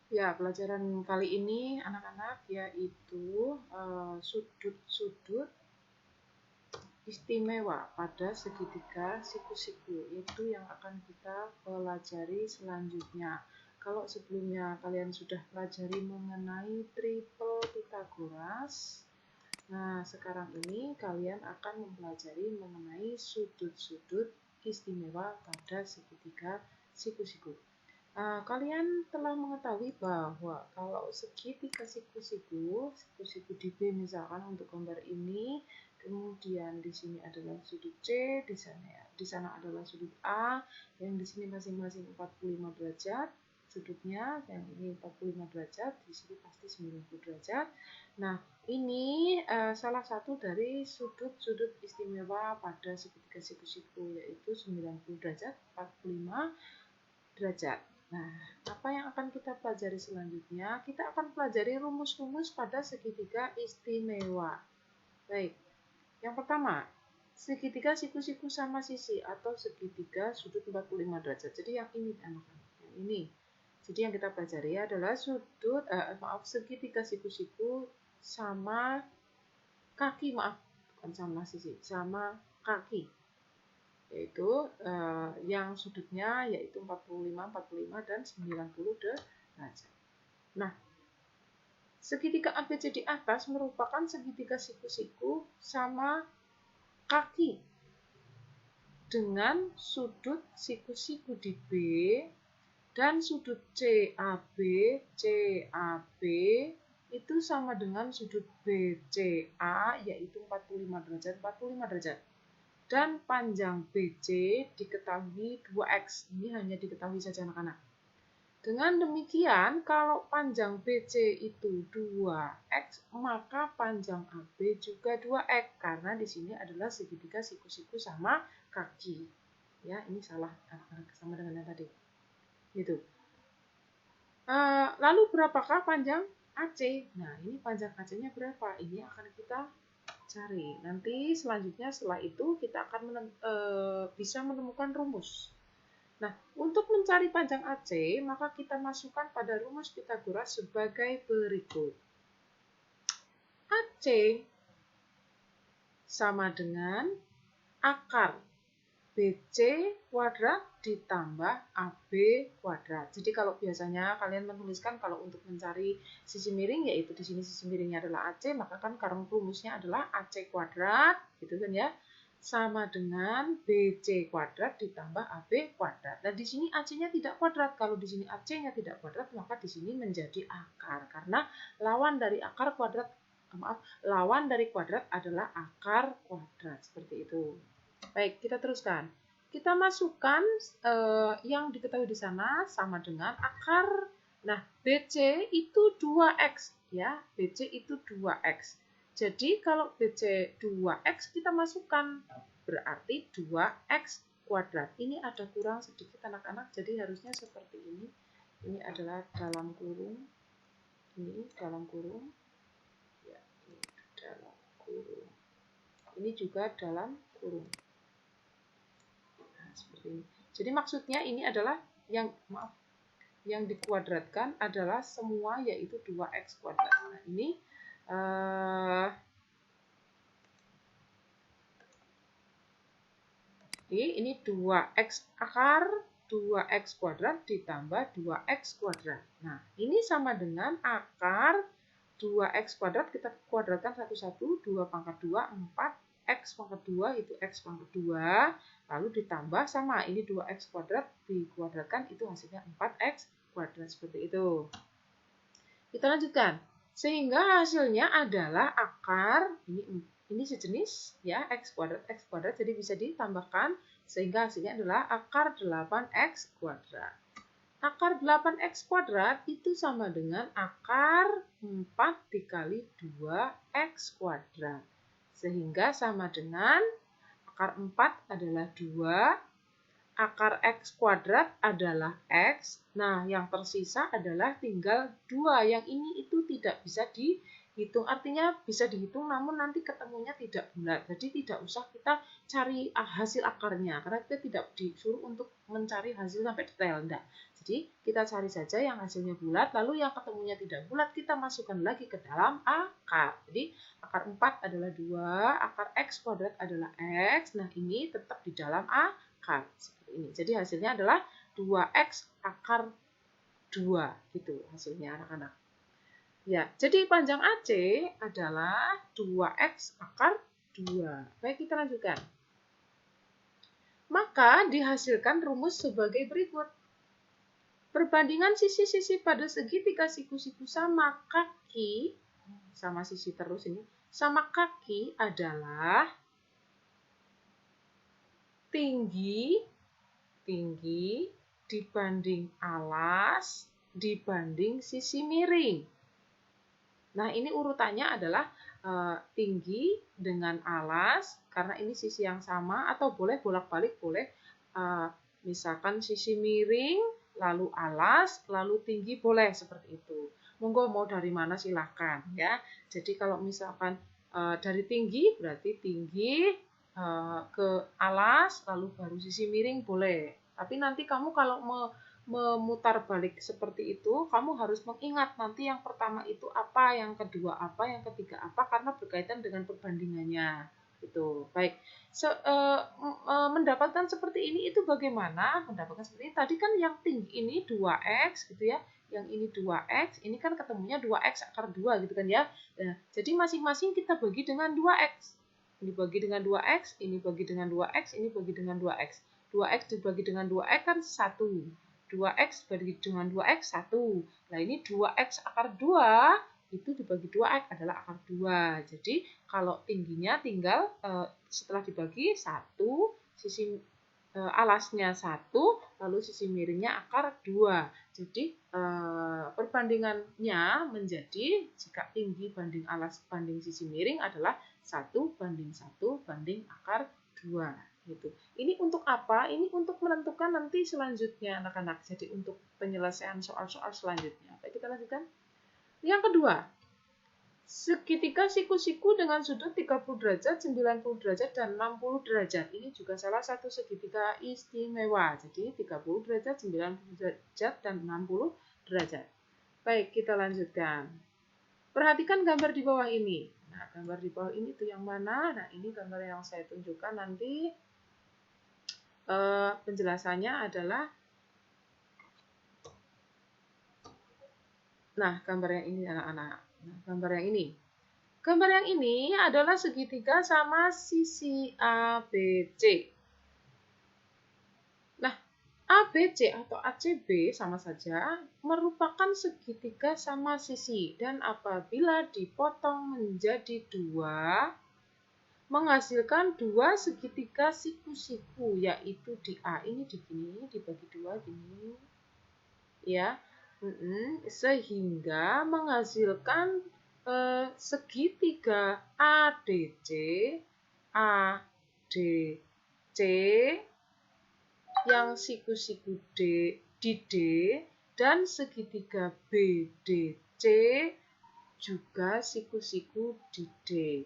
Ya, pelajaran kali ini anak-anak yaitu sudut-sudut istimewa pada segitiga siku-siku. Itu yang akan kita pelajari selanjutnya. Kalau sebelumnya kalian sudah pelajari mengenai triple Pythagoras, nah sekarang ini kalian akan mempelajari mengenai sudut-sudut istimewa pada segitiga siku-siku. Kalian telah mengetahui bahwa kalau segitiga siku-siku di B misalkan untuk gambar ini, kemudian di sini adalah sudut C, di sana adalah sudut A, yang di sini masing-masing 45 derajat, sudutnya yang ini 45 derajat, di sini pasti 90 derajat. Nah, ini salah satu dari sudut-sudut istimewa pada segitiga siku-siku, yaitu 90 derajat, 45 derajat. Nah, apa yang akan kita pelajari selanjutnya? Kita akan pelajari rumus-rumus pada segitiga istimewa. Baik, yang pertama, segitiga siku-siku sama sisi atau segitiga sudut 45 derajat. Jadi yang ini anak-anak, yang ini. Jadi yang kita pelajari adalah segitiga siku-siku sama kaki, bukan sama sisi, sama kaki. Yaitu yang sudutnya yaitu 45, 45 dan 90 derajat. Nah, segitiga ABC di atas merupakan segitiga siku-siku sama kaki dengan sudut siku-siku di B dan sudut CAB itu sama dengan sudut BCA yaitu 45 derajat 45 derajat. Dan panjang BC diketahui 2x. Ini hanya diketahui saja anak-anak. Dengan demikian, kalau panjang BC itu 2x, maka panjang AB juga 2x. Karena di sini adalah segitiga siku-siku sama kaki. Ya, ini salah anak-anak sama dengan yang tadi. Gitu. Lalu berapakah panjang AC? Nah, ini panjang AC-nya berapa? Ini akan kita cari. Nanti selanjutnya setelah itu kita akan bisa menemukan rumus. Nah, untuk mencari panjang AC, maka kita masukkan pada rumus Pythagoras sebagai berikut. AC sama dengan akar BC kuadrat ditambah AB kuadrat. Jadi kalau biasanya kalian menuliskan kalau untuk mencari sisi miring, yaitu di sini sisi miringnya adalah AC, maka kan rumusnya adalah AC kuadrat, gitu kan ya, sama dengan BC kuadrat ditambah AB kuadrat. Dan di sini AC-nya tidak kuadrat. Kalau di sini AC-nya tidak kuadrat, maka di sini menjadi akar. Karena lawan dari kuadrat adalah akar kuadrat. Seperti itu. Baik, kita teruskan. Kita masukkan yang diketahui di sana sama dengan akar. Nah, BC itu 2x ya. BC itu 2x. Jadi kalau BC 2x kita masukkan berarti 2x kuadrat. Ini ada kurang sedikit anak-anak, jadi harusnya seperti ini. Ini adalah dalam kurung. Ini dalam kurung. Ya, ini dalam kurung. Ini juga dalam kurung. Seperti ini. Jadi maksudnya ini adalah yang dikuadratkan adalah semua yaitu 2x kuadrat. Nah, ini 2x akar 2x kuadrat ditambah 2x kuadrat. Nah, ini sama dengan akar 2x kuadrat kita kuadratkan satu-satu, 2 pangkat 2, 4, x pangkat 2 itu x pangkat 2, lalu ditambah sama, ini 2x kuadrat dikuadratkan itu hasilnya 4x kuadrat, seperti itu. Kita lanjutkan. Sehingga hasilnya adalah akar, ini sejenis ya, x kuadrat, jadi bisa ditambahkan sehingga hasilnya adalah akar 8x kuadrat. Akar 8x kuadrat itu sama dengan akar 4 dikali 2x kuadrat. Sehingga sama dengan akar 4 adalah 2, akar x kuadrat adalah x. Nah, yang tersisa adalah tinggal 2. Yang ini itu tidak bisa dihitung. Artinya bisa dihitung namun nanti ketemunya tidak bulat. Jadi tidak usah kita cari hasil akarnya. Karena kita tidak disuruh untuk mencari hasil sampai detail. Enggak. Jadi Jadi kita cari saja yang hasilnya bulat, lalu yang ketemunya tidak bulat kita masukkan lagi ke dalam akar. Jadi akar 4 adalah 2, akar X kuadrat adalah X. Nah ini tetap di dalam akar. Seperti ini. Jadi hasilnya adalah 2X akar 2. Gitu hasilnya anak-anak. Ya, jadi panjang AC adalah 2X akar 2. Baik, kita lanjutkan. Maka dihasilkan rumus sebagai berikut. Perbandingan sisi-sisi pada segitiga siku-siku sama kaki, sama sisi terus ini, sama kaki adalah tinggi dibanding alas dibanding sisi miring. Nah, ini urutannya adalah tinggi dengan alas, karena ini sisi yang sama, atau boleh bolak-balik, boleh misalkan sisi miring, lalu alas, lalu tinggi, boleh seperti itu. Monggo mau dari mana silahkan ya. Jadi kalau misalkan dari tinggi, berarti tinggi ke alas, lalu baru sisi miring, boleh. Tapi nanti kamu kalau memutar balik seperti itu, kamu harus mengingat nanti yang pertama itu apa, yang kedua apa, yang ketiga apa, karena berkaitan dengan perbandingannya. Itu baik. Mendapatkan seperti ini itu bagaimana? Mendapatkan seperti ini tadi kan yang tinggi ini 2x gitu ya, yang ini 2x, ini kan ketemunya 2x akar 2 gitu kan ya. Nah, jadi masing-masing kita bagi dengan 2x. Ini bagi dengan 2x, ini bagi dengan 2x, ini bagi dengan 2x. 2x dibagi dengan 2x kan 1. 2x dibagi dengan 2x 1. Nah, ini 2x akar 2 itu dibagi 2x adalah akar 2. Jadi kalau tingginya tinggal setelah dibagi 1, sisi alasnya 1, lalu sisi miringnya akar 2. Jadi perbandingannya menjadi jika tinggi banding alas banding sisi miring adalah 1 banding 1 banding akar 2. Gitu. Ini untuk apa? Ini untuk menentukan nanti selanjutnya anak-anak. Jadi untuk penyelesaian soal-soal selanjutnya. Baik, kita lanjutkan. Yang kedua, segitiga siku-siku dengan sudut 30 derajat, 90 derajat, dan 60 derajat. Ini juga salah satu segitiga istimewa. Jadi 30 derajat, 90 derajat, dan 60 derajat. Baik, kita lanjutkan. Perhatikan gambar di bawah ini. Nah, gambar di bawah ini itu yang mana? Nah, ini gambar yang saya tunjukkan nanti. Penjelasannya adalah, nah, gambar yang ini anak-anak. Nah, gambar yang ini. Gambar yang ini adalah segitiga sama sisi ABC. Nah, ABC atau ACB sama saja merupakan segitiga sama sisi. Dan apabila dipotong menjadi 2, menghasilkan 2 segitiga siku-siku, yaitu di A ini begini, dibagi 2 gini. Ya. Sehingga menghasilkan segitiga ADC, ADC yang siku-siku di D, dan segitiga BDC juga siku-siku di D.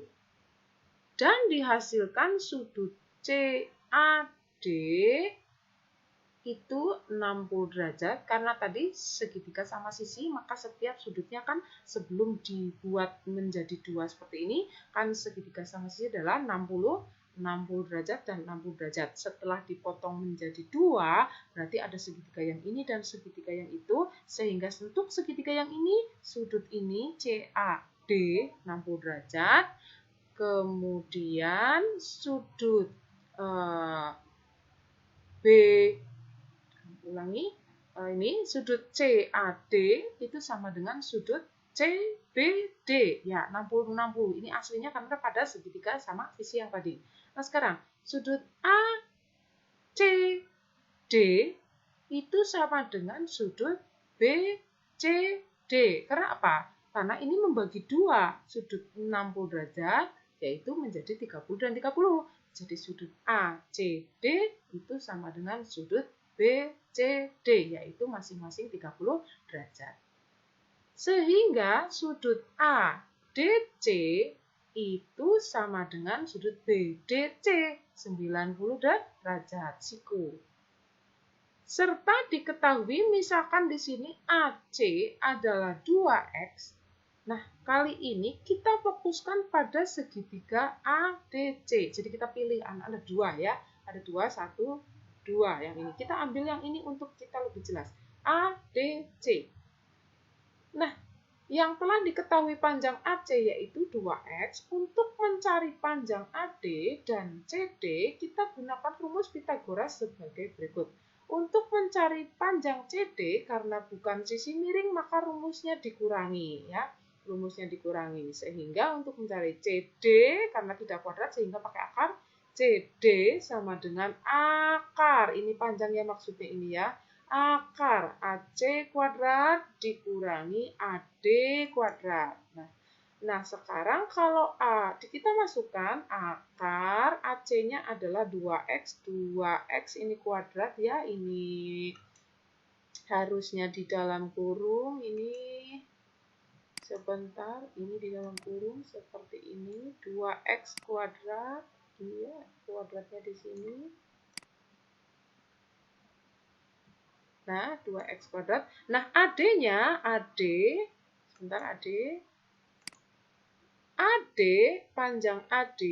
Dan dihasilkan sudut CAD itu 60 derajat, karena tadi segitiga sama sisi, maka setiap sudutnya kan sebelum dibuat menjadi 2 seperti ini, kan segitiga sama sisi adalah 60 derajat dan 60 derajat. Setelah dipotong menjadi 2, berarti ada segitiga yang ini dan segitiga yang itu, sehingga untuk segitiga yang ini, sudut ini CAD 60 derajat, kemudian sudut B, ulangi, ini sudut CAD itu sama dengan sudut CBD, ya 60-60. Ini aslinya karena pada segitiga sama sisi yang tadi. Nah sekarang sudut ACD itu sama dengan sudut BCD. Karena apa? Karena ini membagi 2 sudut 60 derajat, yaitu menjadi 30 dan 30. Jadi sudut ACD itu sama dengan sudut BCD, yaitu masing-masing 30 derajat. Sehingga sudut ADC itu sama dengan sudut BDC, 90 derajat siku. serta diketahui misalkan di sini AC adalah 2X. Nah, kali ini kita fokuskan pada segitiga ADC. Jadi kita pilih ada 2 ya. Ada 2, 1, 2 yang ini. Kita ambil yang ini untuk kita lebih jelas. ADC. Nah, yang telah diketahui panjang AC yaitu 2X, untuk mencari panjang AD dan CD, kita gunakan rumus Pythagoras sebagai berikut. Untuk mencari panjang CD, karena bukan sisi miring, maka rumusnya dikurangi. Ya, rumusnya dikurangi. Sehingga untuk mencari CD, karena tidak kuadrat, sehingga pakai akar, CD sama dengan akar. Ini panjangnya maksudnya ini ya. Akar AC kuadrat dikurangi AD kuadrat. Nah, sekarang kalau kita masukkan akar AC-nya adalah 2X. 2X ini kuadrat ya, ini harusnya di dalam kurung, ini sebentar, ini di dalam kurung seperti ini, 2X kuadrat, iya, kuadratnya di sini. Nah, 2X kuadrat. Nah, AD-nya, sebentar AD, panjang AD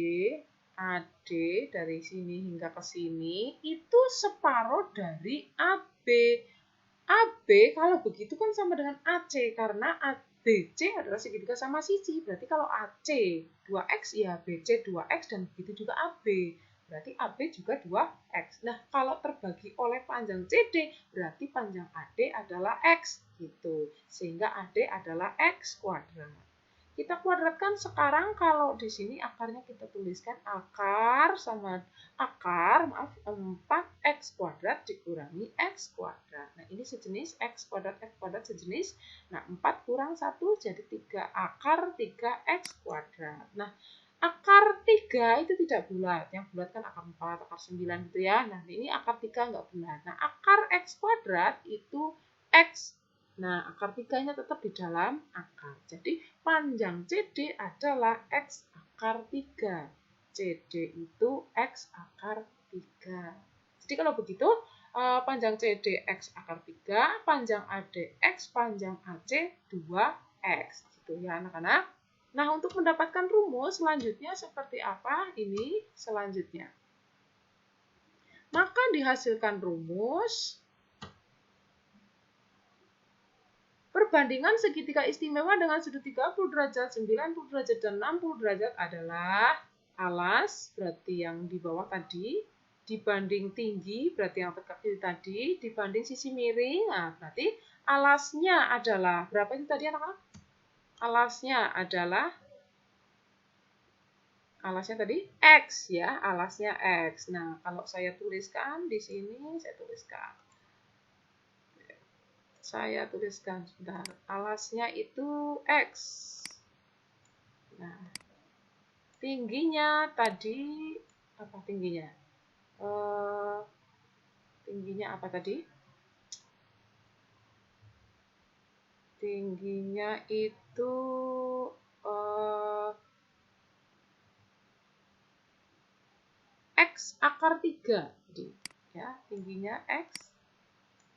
dari sini hingga ke sini, itu separuh dari AB. AB, kalau begitu kan sama dengan AC, karena BC adalah segitiga sama sisi. Berarti kalau AC 2X, ya BC 2X, dan begitu juga AB. Berarti AB juga 2X. Nah, kalau terbagi oleh panjang CD, berarti panjang AD adalah X. Gitu. Sehingga AD adalah X kuadrat. Kita kuadratkan sekarang, kalau di sini akarnya kita tuliskan akar 4X kuadrat dikurangi X kuadrat. Nah, ini sejenis, X kuadrat sejenis. Nah, 4 kurang 1 jadi 3, akar 3X kuadrat. Nah, akar 3 itu tidak bulat. Yang bulat kan akar 4, akar 9 gitu ya. Nah, ini akar 3 nggak bulat. Nah, akar X kuadrat itu X. Nah, akar 3-nya tetap di dalam akar. Jadi, panjang CD adalah X akar 3. CD itu X akar 3. Jadi, kalau begitu, panjang CD X akar 3, panjang AD X, panjang AC 2X. Gitu ya, anak-anak. Nah, untuk mendapatkan rumus selanjutnya seperti apa? Ini selanjutnya. Maka dihasilkan rumus perbandingan segitiga istimewa dengan sudut 30 derajat, 90 derajat, dan 60 derajat adalah alas, berarti yang di bawah tadi, dibanding tinggi, berarti yang tegak kiri tadi, dibanding sisi miring, nah berarti alasnya adalah, berapa itu tadi anak-anak? Alasnya tadi X ya, alasnya X. Nah, kalau saya tuliskan di sini, saya tuliskan sebentar. Alasnya itu X. Nah, tingginya tadi apa tingginya? Tingginya apa tadi? Tingginya itu X akar 3. Ya, tingginya X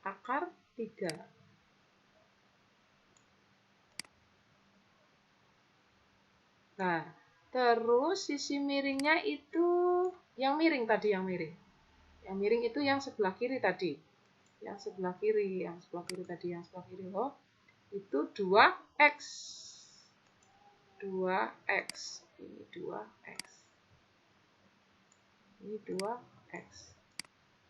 akar 3. Nah, terus sisi miringnya itu yang miring tadi, yang miring. Yang miring itu yang sebelah kiri tadi. Yang sebelah kiri loh. Itu 2X. 2X. Ini 2X. Ini 2X.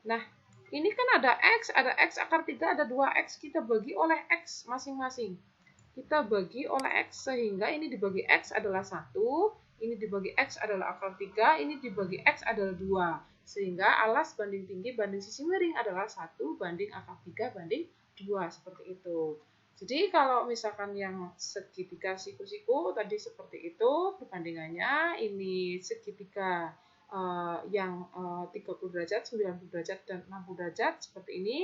Nah, ini kan ada X akar 3, ada 2X. Kita bagi oleh X masing-masing. Kita bagi oleh X, sehingga ini dibagi X adalah 1, ini dibagi X adalah akar 3, ini dibagi X adalah 2. Sehingga alas banding tinggi banding sisi miring adalah 1 banding akar 3 banding 2, seperti itu. Jadi kalau misalkan yang segitiga siku-siku tadi seperti itu perbandingannya, ini segitiga yang 30 derajat, 90 derajat, dan 60 derajat seperti ini.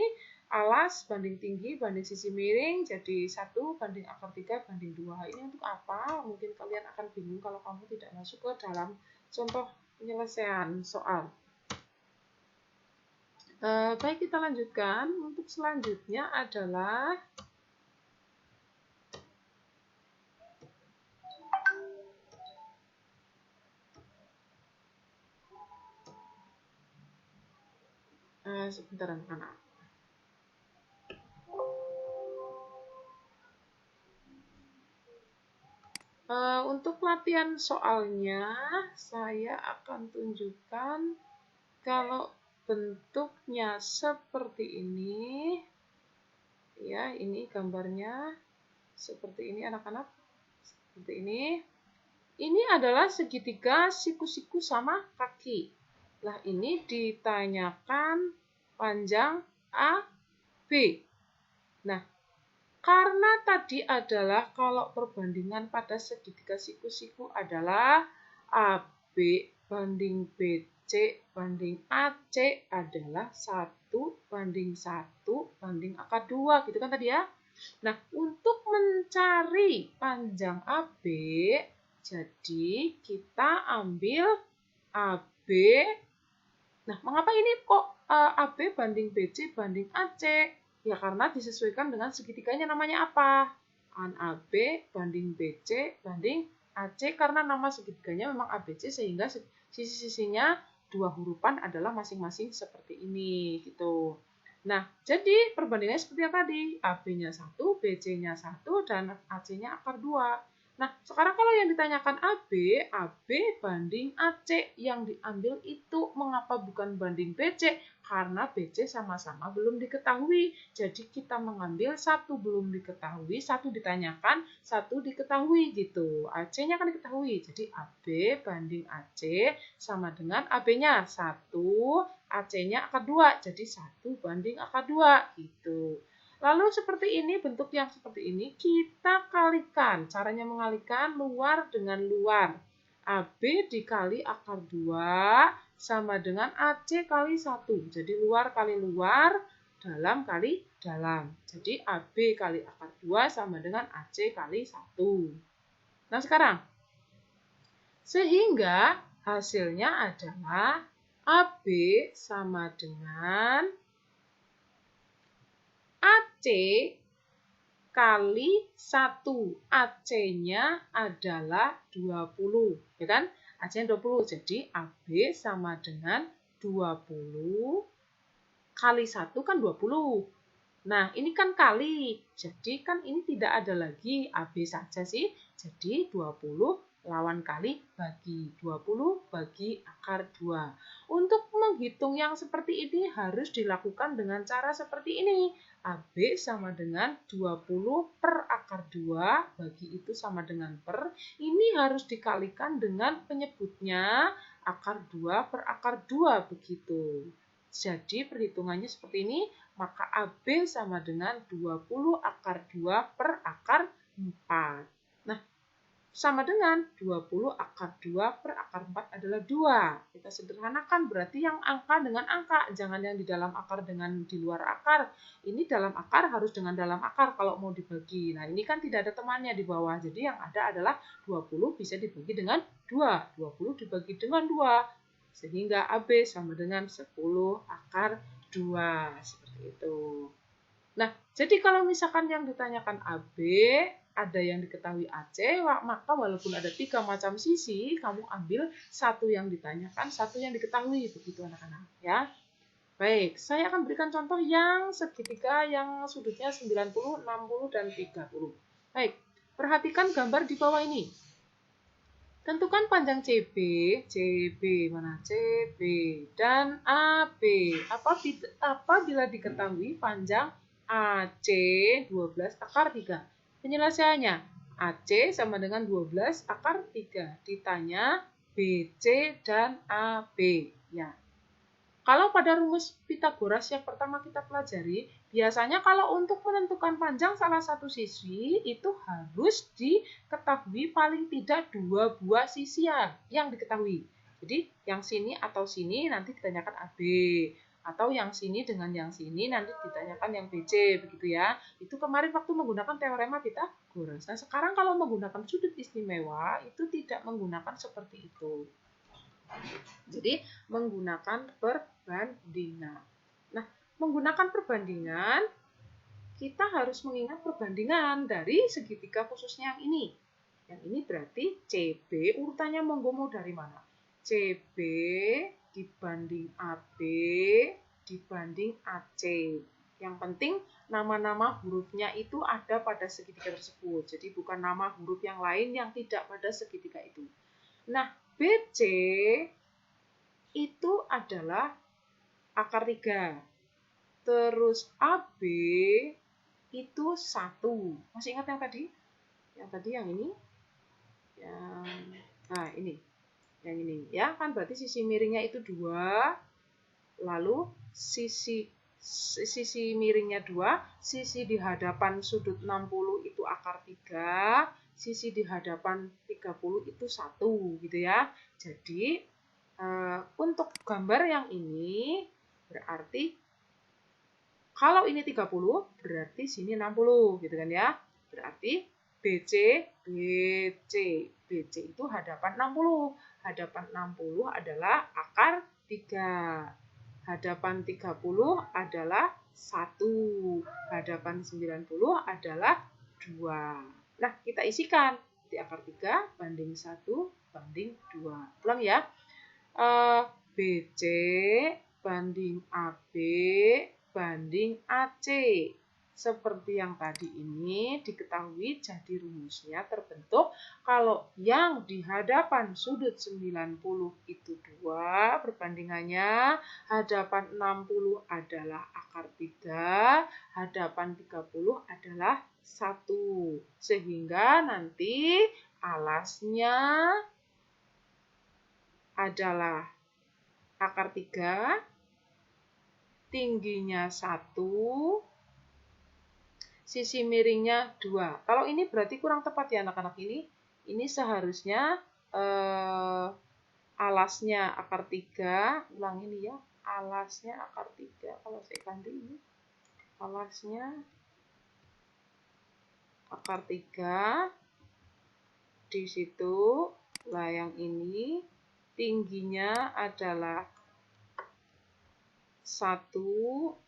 Alas banding tinggi banding sisi miring jadi 1 banding akar 3 banding 2. Ini untuk apa? Mungkin kalian akan bingung kalau kamu tidak masuk ke dalam contoh penyelesaian soal. Baik, kita lanjutkan. Untuk selanjutnya adalah sebentar anak-anak. Untuk latihan soalnya, saya akan tunjukkan kalau bentuknya seperti ini, ya, ini gambarnya seperti ini anak-anak, seperti ini. Ini adalah segitiga siku-siku sama kaki. Lah, ini ditanyakan panjang AB. Nah, karena tadi adalah kalau perbandingan pada segitiga siku-siku adalah AB banding BC banding AC adalah 1:1 banding akar 2, gitu kan tadi ya. Nah, untuk mencari panjang AB, jadi kita ambil AB. Nah, mengapa ini kok AB banding BC banding AC? Ya, karena disesuaikan dengan segitiganya, namanya apa? Kan AB banding BC banding AC, karena nama segitiganya memang ABC, sehingga sisi-sisinya dua hurufan adalah masing-masing seperti ini, gitu. Nah, jadi perbandingannya seperti yang tadi, AB-nya 1, BC-nya 1, dan AC-nya akar 2. Nah, sekarang kalau yang ditanyakan AB banding AC, yang diambil itu mengapa bukan banding BC? Karena BC sama-sama belum diketahui. Jadi kita mengambil satu belum diketahui, satu ditanyakan, satu diketahui, gitu. AC-nya kan diketahui. Jadi AB banding AC sama dengan AB-nya 1, AC-nya akar 2. Jadi 1 banding akar 2, gitu. Lalu seperti ini, bentuk yang seperti ini kita kalikan. Caranya mengalikan luar dengan luar. AB dikali akar 2 sama dengan AC kali 1. Jadi luar kali luar, dalam kali dalam. Jadi AB kali akar 2 sama dengan AC kali 1. Nah, sekarang, sehingga hasilnya adalah AB sama dengan AC kali 1. AC-nya adalah 20, ya kan? AC-nya 20. Jadi AB sama dengan 20 kali 1 kan 20. Nah, ini kan kali. Jadi kan ini tidak ada lagi AB saja sih. Jadi 20 lawan kali bagi 20 bagi akar 2. Untuk menghitung yang seperti ini harus dilakukan dengan cara seperti ini. AB sama dengan 20 per akar 2, bagi itu sama dengan per. Ini harus dikalikan dengan penyebutnya akar 2 per akar 2, begitu. Jadi perhitungannya seperti ini, maka AB sama dengan 20 akar 2 per akar 4. Nah, sama dengan 20 akar 2 per akar 4 adalah 2. Kita sederhanakan, berarti yang angka dengan angka, jangan yang di dalam akar dengan di luar akar. Ini dalam akar harus dengan dalam akar kalau mau dibagi. Nah, ini kan tidak ada temannya di bawah, jadi yang ada adalah 20 bisa dibagi dengan 2. 20 dibagi dengan 2, sehingga AB sama dengan 10 akar 2, seperti itu. Nah, jadi kalau misalkan yang ditanyakan AB, ada yang diketahui AC, maka walaupun ada 3 macam sisi, kamu ambil satu yang ditanyakan, satu yang diketahui, begitu anak-anak, ya. Baik, saya akan berikan contoh yang segitiga yang sudutnya 90, 60, dan 30. Baik, perhatikan gambar di bawah ini. Tentukan panjang CB mana? CB dan AB. Apabila diketahui panjang AC 12 akar 3. Penyelesaiannya, AC sama dengan 12 akar 3. Ditanya BC dan AB. Ya. Kalau pada rumus Pitagoras yang pertama kita pelajari, biasanya kalau untuk menentukan panjang salah satu sisi, itu harus diketahui paling tidak 2 buah sisi yang diketahui. Jadi yang sini atau sini nanti ditanyakan AB, atau yang sini dengan yang sini nanti ditanyakan yang BC, begitu ya. Itu kemarin waktu menggunakan teorema Pitagoras. Nah, sekarang kalau menggunakan sudut istimewa, itu tidak menggunakan seperti itu. Jadi menggunakan perbandingan. menggunakan perbandingan, kita harus mengingat perbandingan dari segitiga khususnya yang ini. Yang ini berarti CB urutannya monggo mau dari mana? CB dibanding AB dibanding AC. Yang penting nama-nama hurufnya itu ada pada segitiga tersebut. Jadi bukan nama huruf yang lain yang tidak pada segitiga itu. Nah, BC itu adalah akar 3. Terus AB itu 1. Masih ingat yang tadi? Yang tadi yang ini? Yang ini ya, kan berarti sisi miringnya itu 2. Lalu sisi miringnya 2, sisi di hadapan sudut 60 itu akar 3, sisi di hadapan 30 itu 1 gitu ya. Jadi untuk gambar yang ini berarti kalau ini 30 berarti sini 60 gitu kan ya. Berarti BC itu hadapan 60. Hadapan 60 adalah akar 3. Hadapan 30 adalah 1. Hadapan 90 adalah 2. Nah, kita isikan di akar 3 banding 1 banding 2. Ulang ya. BC banding AB banding AC. Seperti yang tadi ini diketahui, jadi rumusnya terbentuk kalau yang di hadapan sudut 90 itu 2, perbandingannya hadapan 60 adalah akar 3, hadapan 30 adalah 1. Sehingga nanti alasnya adalah akar 3, tingginya 1, sisi miringnya 2. Kalau ini berarti kurang tepat ya anak-anak ini. Ini seharusnya alasnya akar 3. Ulang ini ya. Alasnya akar 3. Kalau saya ganti ini. Alasnya akar 3. Di situ. Lah yang ini. Tingginya adalah 1.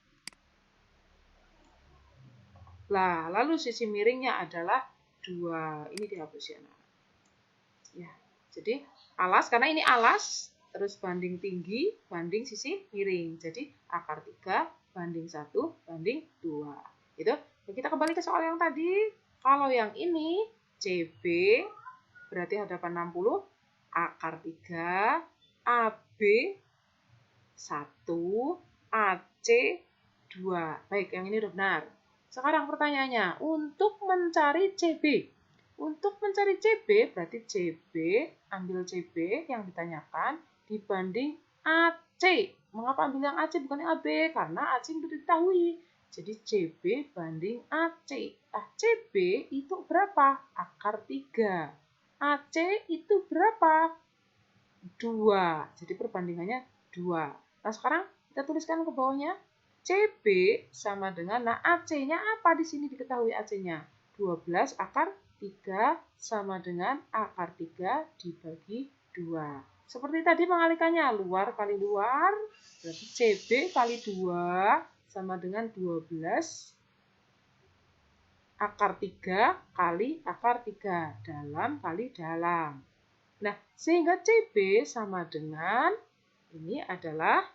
Lah, lalu sisi miringnya adalah 2. Ini dihapus ya, nah. Ya, jadi alas, karena ini alas, terus banding tinggi, banding sisi miring. Jadi akar 3 banding 1 banding 2. Gitu. Dan kita kembali ke soal yang tadi. Kalau yang ini, CB, berarti hadapan 60, akar 3, AB 1, AC 2. Baik, yang ini udah benar. Sekarang pertanyaannya, untuk mencari CB. Untuk mencari CB, berarti CB, ambil CB yang ditanyakan dibanding AC. Mengapa ambil yang AC bukan yang AB? Karena AC sudah diketahui. Jadi CB banding AC. Nah, CB itu berapa? Akar 3. AC itu berapa? 2. Jadi perbandingannya 2. Nah, sekarang kita tuliskan ke bawahnya. CB sama dengan, nah AC-nya apa di sini diketahui AC-nya? 12 akar 3 sama dengan akar 3 dibagi 2. Seperti tadi mengalikannya, luar kali luar, berarti CB kali 2 sama dengan 12 akar 3 kali akar 3, dalam kali dalam. Nah, sehingga CB sama dengan, ini adalah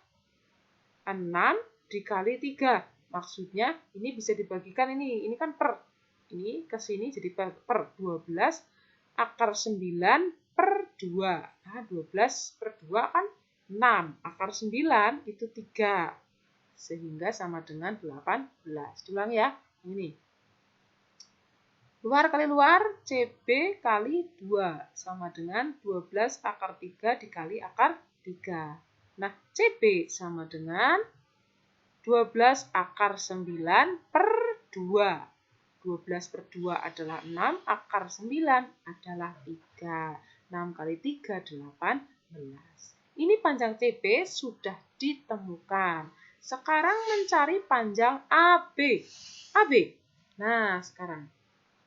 6 dikali 3. Maksudnya ini bisa dibagikan ini kan per. Ini ke sini jadi per 12 akar 9 per 2. Nah, 12 per 2 kan 6. Akar 9 itu 3. Sehingga sama dengan 18. Ulang ya. Ini. Luar kali luar, CB kali 2. Sama dengan 12 akar 3 dikali akar 3. Nah, CB sama dengan 12 akar 9 per 2. 12 per 2 adalah 6, akar 9 adalah 3. 6 kali 3, 18. Ini panjang CB sudah ditemukan. Sekarang mencari panjang AB. AB. Nah, sekarang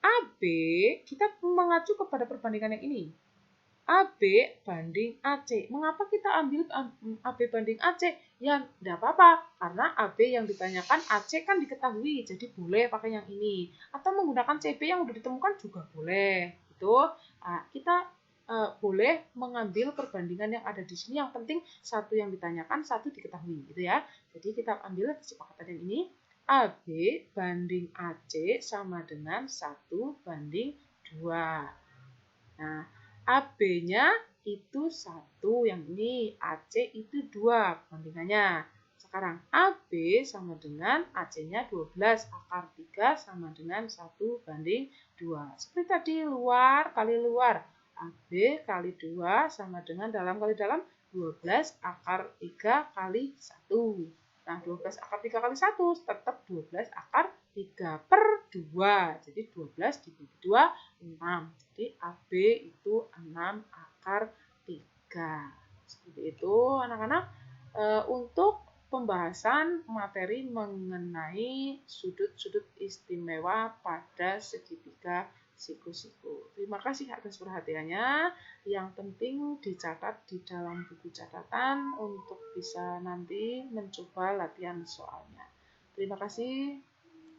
AB, kita mengacu kepada perbandingan yang ini. AB banding AC. Mengapa kita ambil AB banding AC? Ya, tidak apa-apa, karena AB yang ditanyakan AC kan diketahui, jadi boleh pakai yang ini. Atau menggunakan CB yang sudah ditemukan juga boleh. Itu kita boleh mengambil perbandingan yang ada di sini. Yang penting satu yang ditanyakan, satu diketahui, gitu ya. Jadi kita ambil kesepakatan yang ini. AB banding AC sama dengan 1 banding 2. Nah, AB-nya itu 1, yang ini AC itu 2 bandingannya. Sekarang AB sama dengan AC-nya 12, akar 3 sama dengan 1 banding 2. Seperti tadi, luar kali luar. AB kali 2 sama dengan dalam kali dalam 12 akar 3 kali 1. Nah, 12 akar 3 kali 1 tetap 12 akar 3 per 2. Jadi 12 dibagi 2, 6. Jadi AB itu 6 akar 3. Seperti itu anak-anak. Untuk pembahasan materi mengenai sudut-sudut istimewa pada segitiga siku-siku. Terima kasih atas perhatiannya. Yang penting dicatat di dalam buku catatan untuk bisa nanti mencoba latihan soalnya. Terima kasih.